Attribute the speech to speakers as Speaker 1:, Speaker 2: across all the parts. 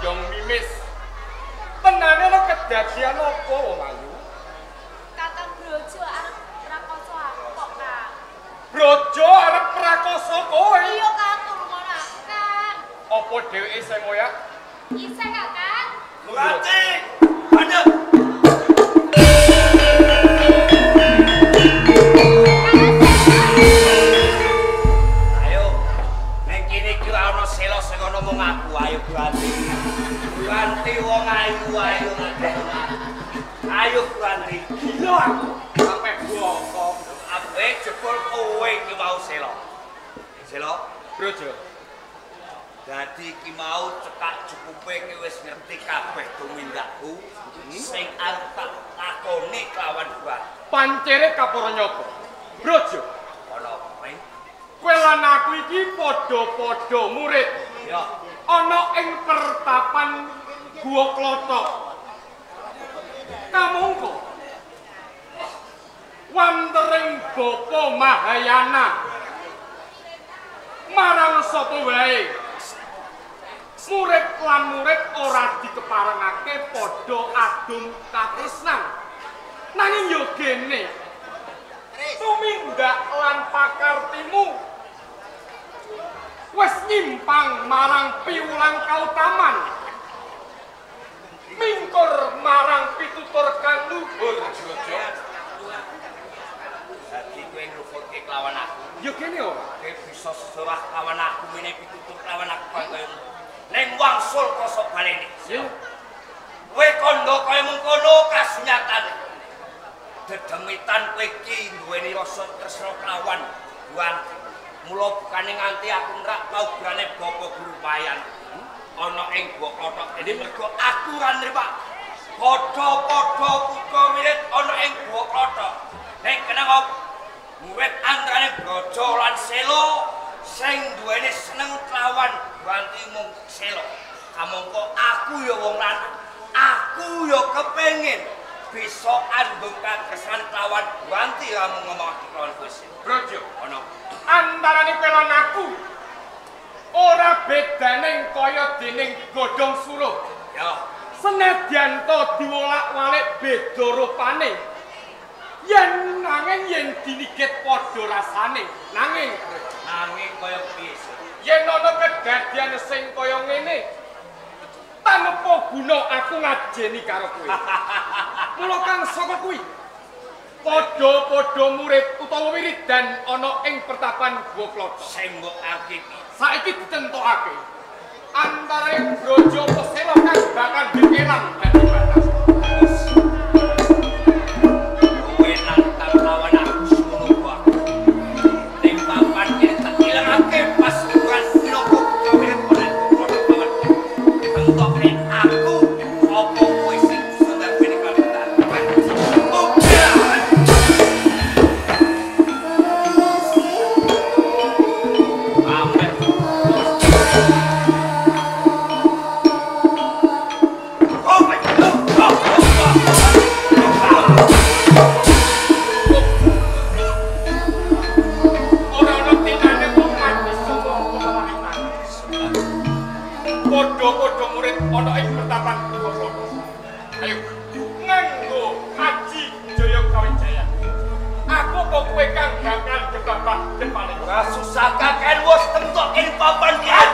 Speaker 1: Condong Mimis. Tenane ana kedadian apa wong ayu?
Speaker 2: Kakang Brojo arep prakoso aku kok, Kang.
Speaker 1: Brojo arep prakoso kowe.
Speaker 2: Iya, Kang, turun Kang.
Speaker 1: Apa dheweke sing ngoyak?
Speaker 2: Isih, Kang.
Speaker 3: Buranti, madep. Ayo, nek kene iki ora ana selo sing ngomong aku, ayo Buranti. Buranti wong ayu-ayu ngadeno. Ayo Buranti. Gila aku.
Speaker 1: Sampe bokong.
Speaker 3: Ape jebul kowe iki mau selo. Selo,
Speaker 1: Brojo.
Speaker 3: dadi iki mau cekak cukupe ki wis ngerti kabeh tumindakku sing arep tak lakoni kelawan gua.
Speaker 1: Pancere kapura nyapa? Brojo.
Speaker 3: Ana apa?
Speaker 1: Kowe lan aku iki padha-padha murid.
Speaker 3: Ya,
Speaker 1: Ana ing pertapan Guwa Klothok. Kamangka wantering Bapa Mahayana marang sapa wae murid lan murid ora dikeparengake padha adum katresnan nanging yo gene tumindak lan pakartimu wis nyimpang marang piwulang kautaman mingkur marang pitutur kang luhur.
Speaker 3: dadi kowe ngruputke kelawan aku.
Speaker 1: Yo kene ora.
Speaker 3: Kowe bisa sesorah kelawan aku mene pitutur kelawan aku kaya ning wangsul kosok balene.
Speaker 1: Ya.
Speaker 3: Kowe kandha kaya mengkono kasunyatane. Dedemitan kowe iki duweni rasa tresna kelawan Buanti. Mula bukane nganti aku nrak paugrane Bapak Guru Payan. Ana ing Guwa Klothok ini mergo aku ora nrimak. Padha-padha putra wirid ana ing Guwa Klothok. Nek kenapa murid antarane Brojo lan Selo sing duweni seneng kelawan Buanti mung Selo. Kamangka aku ya wong lanang. Aku ya kepengin bisa andung kagesan kelawan Buanti lamun ngomongake kelawan Gusti.
Speaker 1: Brojo,
Speaker 3: Ana
Speaker 1: antarane kowe lan aku ora bedane kaya dening godhong suruh.
Speaker 3: ya
Speaker 1: Senadyan to diwolak-walik beda rupane. Yen nanging yen dinigit padha rasane. Nanging
Speaker 3: kaya piye sih?
Speaker 1: yen ana kedadian sing kaya ngene, tanpa guna aku ngajeni karo kowe. Mula kang saka kuwi padha-padha murid utawa wiridan ana ing pertapan Guwa Klothok.
Speaker 3: Sing mbok arep
Speaker 1: Saiki ditentokake antara Brojo Selo kang bakal dikelang dadi batas.
Speaker 3: kowe nantang lawan aku semono kok. Ning papan kene tak ilangake pas bukan sinoko kowe ora kudu pawan. Tentok nek aku apa kowe sing sadar bene kalian. Amen.
Speaker 1: Padha-padha murid ana ing pertapan Guwa Klothok. Ayo, nganggo Haji Jaya Kawijaya. Aku kok kowe kang bakal jebabah depane.
Speaker 3: Ora susah kakek wis tentok ing papan kian.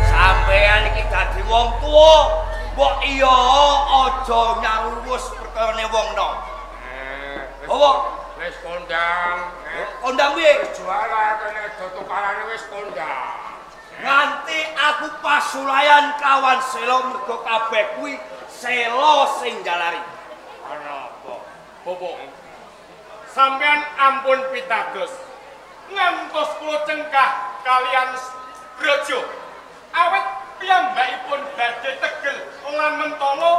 Speaker 3: Sampeyan iki dadi wong tuwa, mbok iya aja nyaruwus perkarane wong nom. Apa?
Speaker 1: Wis kondang.
Speaker 3: Kondang piye?
Speaker 1: Juara kene do tukarane wis kondang.
Speaker 3: Nganti aku pasulayan kawan Selo mergo kabeh kuwi Selo sing jalari.
Speaker 1: Ana apa? Bobo. Sampeyan ampun pitados. Ngantos kula cengkah kalian Brojo. Awit piyambakipun badhe tegel lan mentala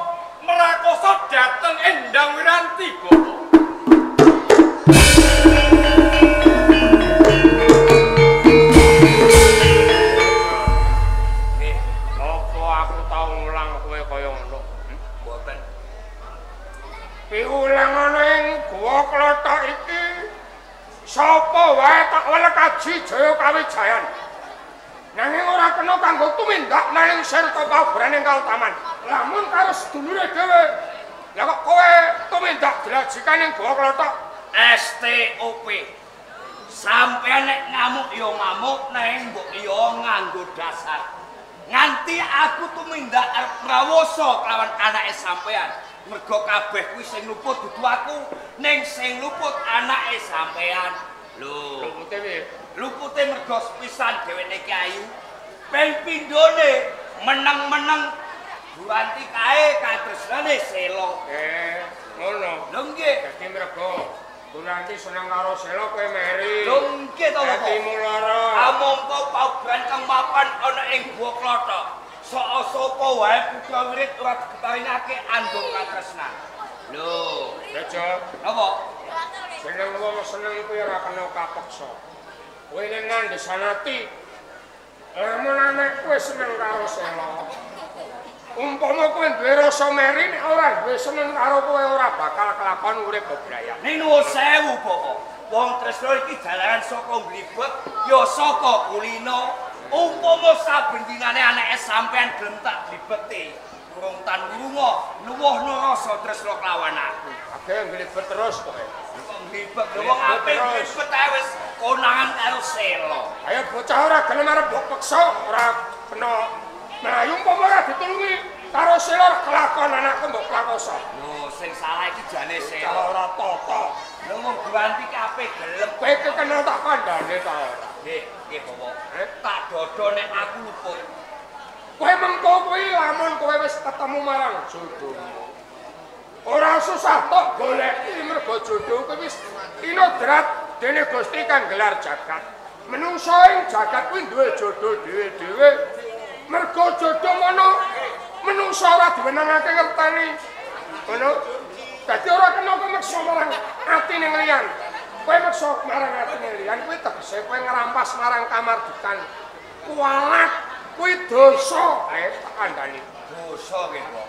Speaker 1: merakosa dhateng Endang Wiranti, Bobo.
Speaker 3: Boten.
Speaker 1: mulang ana ing Guwa Klothok iki sapa wae tak welek kaji Jaya Kawijayan. Nanging ora kena kanggo tumindak nang sirta paubraning kautaman. Lamun karo sedulure dhewe. Lah kok kowe tumindak delajikan ning Guwa Klothok?
Speaker 3: STOP. Sampeyan nek ngamuk ya ngamuk, nek mbok ya nganggo dasar. Nganti aku tumindak arep ngrawasa kelawan anake sampeyan. Mergo kabeh kuwi sing luput dudu aku, ning sing luput anake sampeyan. Lho,
Speaker 1: Lupute piye?
Speaker 3: lupute mergo sepisan dheweke iki ayu. Ping pindhone meneng-meneng Buranti kae katresnane selo.
Speaker 1: Ngono.
Speaker 3: Lho nggih.
Speaker 1: Dadi mergo Buranti seneng karo Sela kowe meri.
Speaker 3: Lho nggih to, Bapak.
Speaker 1: Dadi mulara.
Speaker 3: Amangka paugeran kang mapan ana ing Guwa Klothok. Sapa wae putra wirid ora diketarinake andung katresnan. Lho,
Speaker 1: Rejo.
Speaker 3: apa?
Speaker 1: Seneng wong seneng kuwi ora kena kapeksa. Kowe nek ngandhesanati lamun anak kowe seneng karo Sela. Umpama kowe duwe rasa meri nek ora duwe seneng karo kowe ora bakal kelakon urip bebrayang.
Speaker 3: Ning nuwun sewu, Bapak. Wong tresno iki jalaran saka mlibet ya saka kulino. Umpama saben dinane anake sampean gelem tak blibeti. Urung tan lunga, nuwuhno rasa tresno kelawan aku.
Speaker 1: Akeh mlibet terus kowe.
Speaker 3: Kok mlibet wong apik mlibet ae wis konangan karo Sela.
Speaker 1: Ayo bocah ora gelem arep mbok peksa, ora kena mlayu umpama ora ditulungi karo Sela kelakon anakku mbok klakosa.
Speaker 3: Lho, sing salah iki jane
Speaker 1: Kalau
Speaker 3: Sela.
Speaker 1: ora tata,
Speaker 3: Lho wong Buranti kabeh gelem.
Speaker 1: kowe iki kena tak kandhane ta ora?
Speaker 3: Nggih, nggih Bapak. Tak dodo nek aku luput.
Speaker 1: Kowe mengko kuwi lamun kowe wis ketemu marang jodohmu. Ora susah tok goleki mergo jodoh kuwi wis inodrat dene Gusti kang gelar jagat. Menungso ing jagat kuwi duwe jodoh dhewe-dhewe. Mergo jodoh mono menungso ora diwenangake ngerteni. Ngono. Dadi ora kena kowe meksa marang atine liyan. Kowe meksa marang atine liyan kuwi tegese kowe ngrampas marang kamardikan. Kualat kuwi dosa ae tak kandhani.
Speaker 3: Dosa nggih, Pak.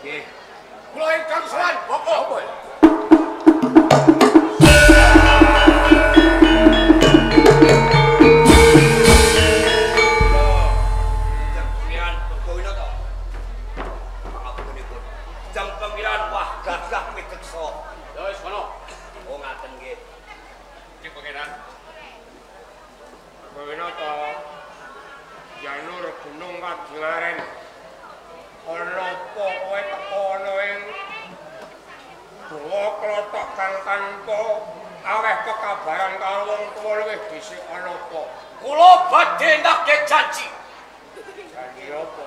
Speaker 3: Nggih.
Speaker 1: Kula ingkang sowan, Bapak.
Speaker 3: Jam pemilihan wah gagah piteksa.
Speaker 1: Ya wis ngono.
Speaker 3: Oh ngaten nggih.
Speaker 1: Iki pengenan. Kowe to. Janur gunung kadingaren. Ana apa kowe teko ana ing Guwa Klothok kang tanpa aweh kekabaran karo wong tuwa luwih dhisik ana apa?
Speaker 3: Kula badhe ndake janji.
Speaker 1: Janji apa?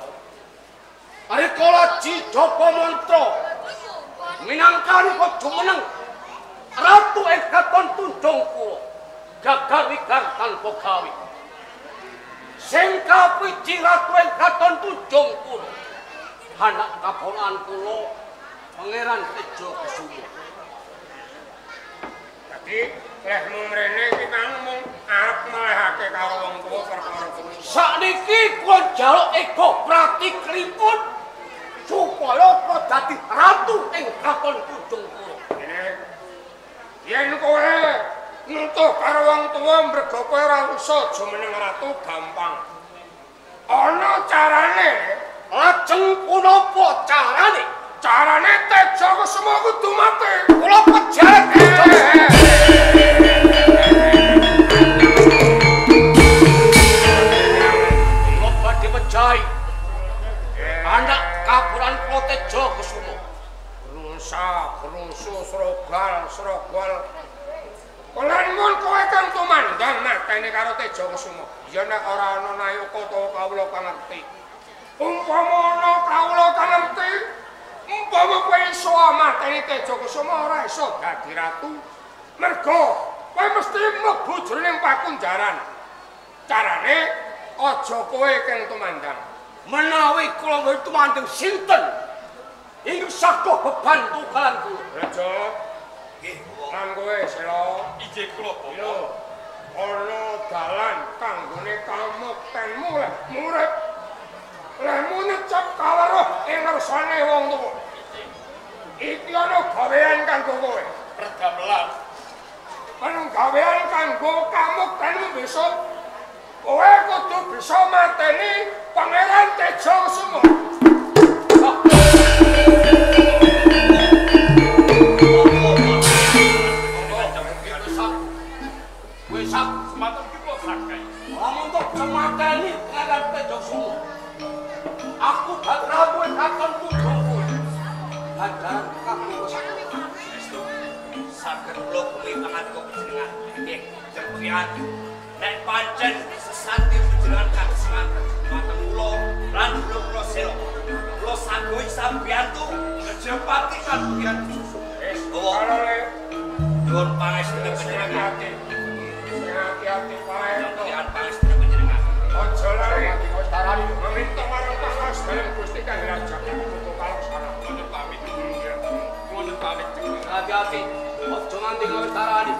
Speaker 3: Ari kala Jidapa mantra minangkani kok jumeneng ratu ing katon tundung kula gagal wigar tanpa gawe sing kapiji ratu ing katon tundung kula anak kaponakan kula Pangeran Tejo Kusuma.
Speaker 1: Dadi lehmu mrene iki kang mung arep melehake karo wong tuwa perkara kuwi.
Speaker 3: Sakniki kula njaluk ego pratiklipun supaya kula dadi ratu ing katon tundung kula.
Speaker 1: Yen kowe nutuh karo wong tuwa mergo kowe ora usah aja meneng ratu gampang. Ana carane.
Speaker 3: Lajeng punapa carane?
Speaker 1: Carane Tejo Kusuma kudu mati.
Speaker 3: Kula pejalan kula badhe mejahi anak kaburan kula Tejo Kusuma.
Speaker 1: Rusu srogal. Kulanmun kowe kang tumandang mateni karo Tejo Kusuma. Ya nek ora ana nayaka utawa kawula kang ngerti. Umpama ana kawula kang ngerti, umpama kowe iso mateni Tejo Kusuma ora iso dadi ratu. Mergo kowe mesti mlebu jroning pakunjaran. Carane aja kowe kang tumandang.
Speaker 3: Menawi kula mboten tumandang sinten ing saka bebantu kalan kula.
Speaker 1: Raja,
Speaker 3: Nggih,
Speaker 1: lan kowe Sela.
Speaker 3: ijin kula
Speaker 1: Lho, ana dalan kanggone kamuktenmu leh murid. Lehmu necap kaweruh ing ngersane wong tuwa. Iki ana gawean kanggo kowe.
Speaker 3: Perdamelan.
Speaker 1: Penggawean kanggo kamukteni besok. Kowe kudu bisa mateni Pangeran Tejo Sumo.
Speaker 3: Sak semacam kita sakai. Lamun tok semateni Pangeran Tejo Sumo. Aku bakal kowe kakon putraku. Adan kaku saestu. Saged kula kuwi pangantuk panjenengan. Nggih, jenengan. Nek pancen sesanti panjenengan kasemat mateng kula lan kula sira. Kula saged sampeyantu ngejepati kan Pangeran Tejo Sumo.
Speaker 1: Kalole
Speaker 3: Nuwun pangestune panjenengan.
Speaker 1: hati-hati wae.
Speaker 3: Panjenengan pangestune panjenengan.
Speaker 1: Aja lari wis tarani meminta marang Mas dalem Gusti Kang Raja kudu kalaksana.
Speaker 3: Nuwun pamit. Nuwun pamit. Hati-hati. Aja nganti kowe tarani.